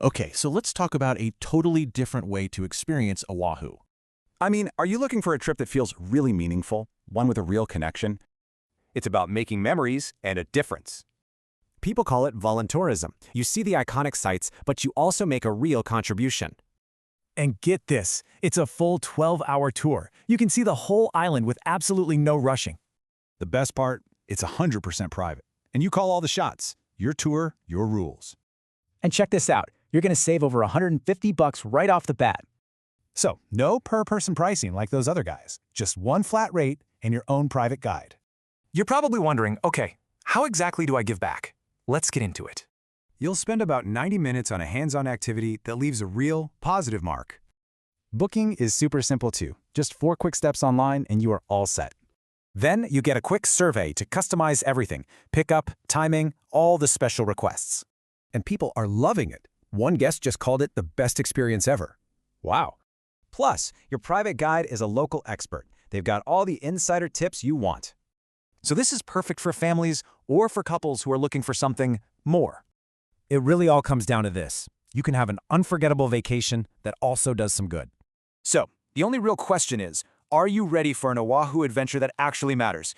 Okay, so let's talk about a totally different way to experience Oahu. I mean, are you looking for a trip that feels really meaningful, one with a real connection? It's about making memories and a difference. People call it voluntourism. You see the iconic sites, but you also make a real contribution. And get this, it's a full 12-hour tour. You can see the whole island with absolutely no rushing. The best part, it's 100% private. And you call all the shots. Your tour, your rules. And check this out, you're going to save over $150 right off the bat. So, no per-person pricing like those other guys. Just one flat rate and your own private guide. You're probably wondering, okay, how exactly do I give back? Let's get into it. You'll spend about 90 minutes on a hands-on activity that leaves a real, positive mark. Booking is super simple too. Just 4 quick steps online and you are all set. Then you get a quick survey to customize everything. Pickup, timing, all the special requests. And people are loving it. One guest just called it the best experience ever. Wow. Plus, your private guide is a local expert. They've got all the insider tips you want. So this is perfect for families or for couples who are looking for something more. It really all comes down to this. You can have an unforgettable vacation that also does some good. So, the only real question is, are you ready for an Oahu adventure that actually matters?